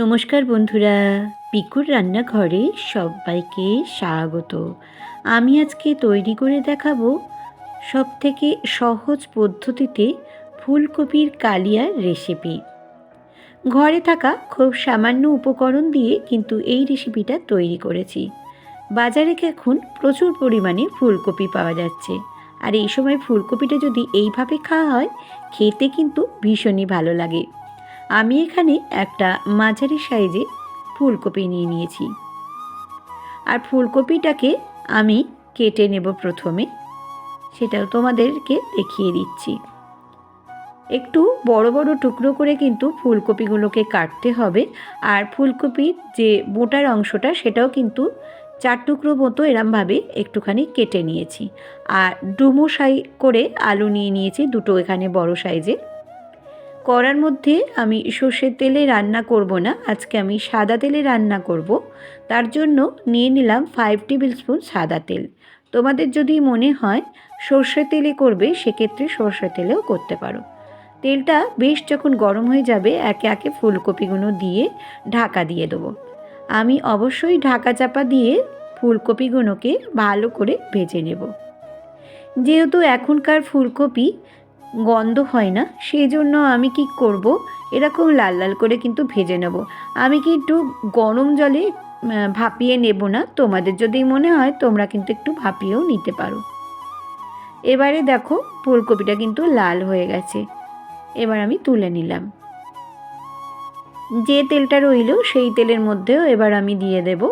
নমস্কার বন্ধুরা, পিকুর রান্নাঘরে সবাইকে স্বাগত। আমি আজকে তৈরি করে দেখাবো সবথেকে সহজ পদ্ধতিতে ফুলকপির কালিয়ার রেসিপি। ঘরে থাকা খুব সামান্য উপকরণ দিয়ে কিন্তু এই রেসিপিটা তৈরি করেছি। বাজারে এখন প্রচুর পরিমাণে ফুলকপি পাওয়া যাচ্ছে, আর এই সময় ফুলকপিটা যদি এইভাবে খাওয়া হয় খেতে কিন্তু ভীষণই ভালো লাগে। আমি এখানে একটা মাঝারি সাইজে ফুলকপি নিয়ে নিয়েছি, আর ফুলকপিটাকে আমি কেটে নেব প্রথমে, সেটাও তোমাদেরকে দেখিয়ে দিচ্ছি। একটু বড় বড় টুকরো করে কিন্তু ফুলকপিগুলোকে কাটতে হবে, আর ফুলকপির যে বোটার অংশটা সেটাও কিন্তু 4 টুকরো মতো এরমভাবে একটুখানি কেটে নিয়েছি। আর ডুমো করে আলু নিয়ে নিয়েছি দুটো, এখানে বড় সাইজে। কড়ার মধ্যে আমি সর্ষের তেলে রান্না করব না, আজকে আমি সাদা তেলে রান্না করব। তার জন্য নিয়ে নিলাম 5 টেবিল স্পুন সাদা তেল। তোমাদের যদি মনে হয় সর্ষের তেলে করবে সেক্ষেত্রে সর্ষের তেলেও করতে পারো। তেলটা বেশ যখন গরম হয়ে যাবে একে একে ফুলকপিগুলো দিয়ে ঢাকা দিয়ে দেবো। আমি অবশ্যই ঢাকা চাপা দিয়ে ফুলকপিগুলোকে ভালো করে ভেজে নেব। যেহেতু এখনকার ফুলকপি গন্ধ হয় না, সেই জন্য আমি কি করব, এরকম লাল লাল করে কিন্তু ভেজে নেব। আমি কিন্তু গরম জলে ভাপিয়ে নেব না, তোমাদের যদি মনে হয় তোমরা কিন্তু একটু ভাপিয়েও নিতে পারো। এবারে দেখো ফুলকপিটা কিন্তু লাল হয়ে গেছে, এবার আমি তুলে নিলাম। যে তেলটা রইল সেই তেলের মধ্যেও এবার আমি দিয়ে দেব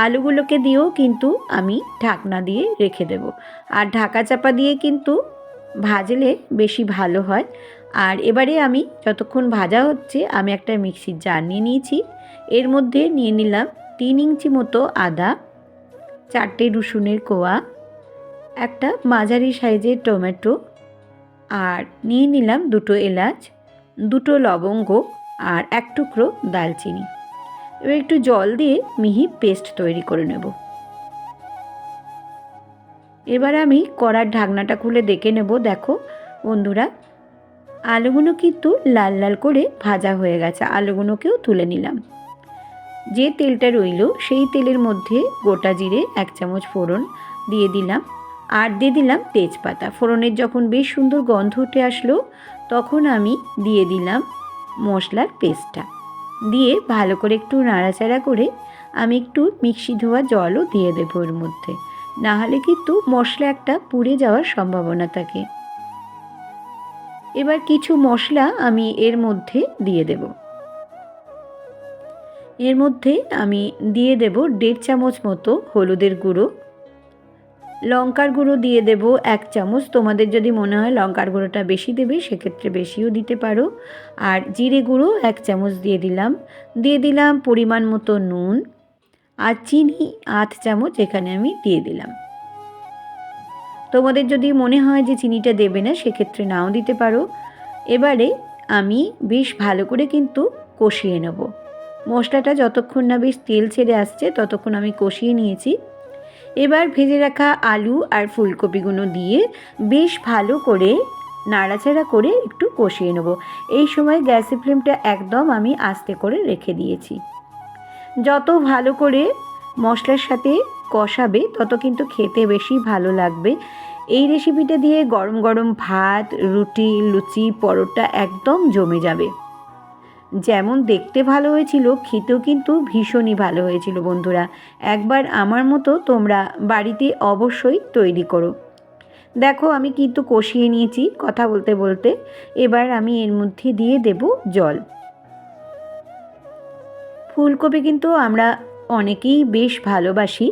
আলুগুলোকে দিয়েও কিন্তু আমি ঢাকনা দিয়ে রেখে দেব। আর ঢাকা চাপা দিয়ে কিন্তু ভাজলে বেশি ভালো হয়। আর এবারে আমি যতক্ষণ ভাজা হচ্ছে আমি একটা মিক্সির জার নিয়ে নিয়েছি, এর মধ্যে নিয়ে নিলাম 3 ইঞ্চি মতো আদা, 4টে রসুনের কোয়া, একটা মাঝারি সাইজের টমেটো, আর নিয়ে নিলাম 2টো এলাচ, 2টো লবঙ্গ, আর 1 টুকরো দালচিনি। এবার একটু জল দিয়ে মিহি পেস্ট তৈরি করে নেব। এবার আমি কড়ার ঢাকনাটা খুলে দেখে নেব। দেখো বন্ধুরা, আলুগুলো কিন্তু লাল লাল করে ভাজা হয়ে গেছে। আলুগুলোকেও তুলে নিলাম। যে তেলটা রইল সেই তেলের মধ্যে গোটা জিরে 1 চামচ ফোড়ন দিয়ে দিলাম, আর দিয়ে দিলাম তেজপাতা। ফোড়নের যখন বেশ সুন্দর গন্ধ উঠে আসলো তখন আমি দিয়ে দিলাম মশলার পেস্টটা, দিয়ে ভালো করে একটু নাড়াচাড়া করে আমি একটু মিক্সি ধোয়া জলও দিয়ে দেবো এর মধ্যে, না হলে কিন্তু মশলা একটা পুড়ে যাওয়ার সম্ভাবনা থাকে। এবার কিছু মশলা আমি এর মধ্যে দিয়ে দেব। এর মধ্যে আমি দিয়ে দেব 1.5 চামচ মতো হলুদের গুঁড়ো, লঙ্কার গুঁড়ো দিয়ে দেব 1 চামচ। তোমাদের যদি মনে হয় লঙ্কার গুঁড়োটা বেশি দেবে সেক্ষেত্রে বেশিও দিতে পারো। আর জিরে গুঁড়ো 1 চামচ দিয়ে দিলাম পরিমাণ মতো নুন, আর চিনি 8 চামচ এখানে আমি দিয়ে দিলাম। তোমাদের যদি মনে হয় যে চিনিটা দেবে না সেক্ষেত্রে নাও দিতে পারো। এবারে আমি বেশ ভালো করে কিন্তু কষিয়ে নেব। মশলাটা যতক্ষণ না বেশ তেল ছেড়ে আসছে ততক্ষণ আমি কষিয়ে নিয়েছি। এবার ভেজে রাখা আলু আর ফুলকপিগুলো দিয়ে বেশ ভালো করে নাড়াচাড়া করে একটু কষিয়ে নেব। এই সময় গ্যাসের ফ্লেমটা একদম আমি আস্তে করে রেখে দিয়েছি। যত ভালো করে মশলার সাথে কষাবে তত কিন্তু খেতে বেশি ভালো লাগবে। এই রেসিপিটা দিয়ে গরম গরম ভাত, রুটি, লুচি, পরোটা একদম জমে যাবে। যেমন দেখতে ভালো হয়েছিল খেতেও কিন্তু ভীষণই ভালো হয়েছিল বন্ধুরা। একবার আমার মতো তোমরা বাড়িতে অবশ্যই তৈরি করো। দেখো আমি কিন্তু কষিয়ে নিয়েছি কথা বলতে বলতে। এবার আমি এর মধ্যে দিয়ে দেব জল। ফুলকপি কিন্তু আমরা অনেকেই বেশ ভালোবাসি,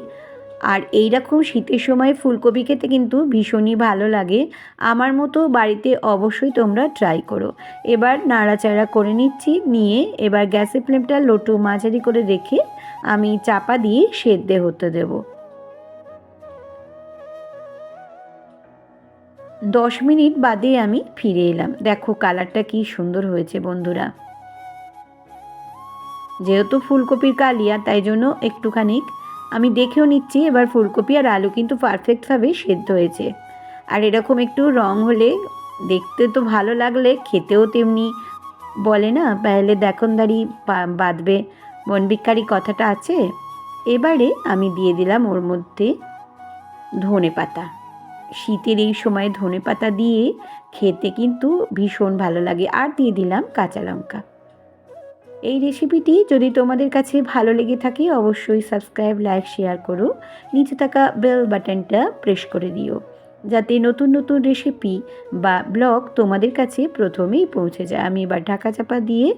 আর এই রকম শীতের সময় ফুলকপি খেতে কিন্তু ভীষণই ভালো লাগে। আমার মতো বাড়িতে অবশ্যই তোমরা ট্রাই করো। এবার নাড়াচাড়া করে নিয়ে এবার গ্যাসের ফ্লেমটা লো টু মাঝারি করে রেখে আমি চাপা দিয়ে সেদ্ধ হতে দেব। 10 মিনিট বাদে আমি ফিরে এলাম। দেখো কালারটা কি সুন্দর হয়েছে বন্ধুরা। যেহেতু ফুলকপির কালিয়া তাই জন্য একটুখানি আমি দেখেও নিচ্ছি। এবার ফুলকপি আর আলু কিন্তু পারফেক্টভাবে সেদ্ধ হয়েছে। আর এরকম একটু রং হলে দেখতে তো ভালো লাগলে খেতেও তেমনি বলে না পেলে দেখনদারি বাঁধবে বন ভিক্ষারি কথাটা আছে। এবারে আমি দিয়ে দিলাম ওর মধ্যে ধনেপাতা। শীতের এই সময় ধনেপাতা দিয়ে খেতে কিন্তু ভীষণ ভালো লাগে। আর দিয়ে দিলাম কাঁচা লঙ্কা। এই রেসিপিটি যদি তোমাদের কাছে ভালো লেগে থাকে অবশ্যই সাবস্ক্রাইব, লাইক, শেয়ার করো। নিচে থাকা বেল বাটনটা প্রেস করে দিও, যাতে নতুন নতুন রেসিপি বা ব্লগ তোমাদের কাছে প্রথমেই পৌঁছে যায়। আমি এবার ঢাকা চাপা দিয়ে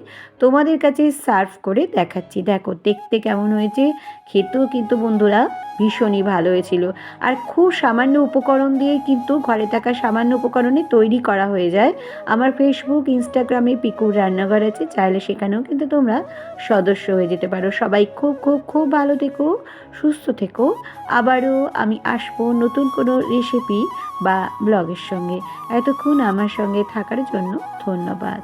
তোমাদের কাছে সার্ভ করে দেখাচ্ছি। দেখো দেখতে কেমন হয়েছে, খেতেও কিন্তু বন্ধুরা ভীষণই ভালো হয়েছিল। আর খুব সামান্য উপকরণ দিয়ে কিন্তু ঘরে থাকা সামান্য উপকরণে তৈরি করা হয়ে যায়। আমার ফেসবুক, ইনস্টাগ্রামে পিকুর রান্নাঘর আছে, চাইলে সেখানেও কিন্তু তোমরা সদস্য হয়ে যেতে পারো। সবাই খুব খুব খুব ভালো থেকো, সুস্থ থেকো। আবারও আমি আসবো নতুন কোনো রেসিপি বা ব্লগের সঙ্গে। এতক্ষণ আমার সঙ্গে থাকার জন্য ধন্যবাদ।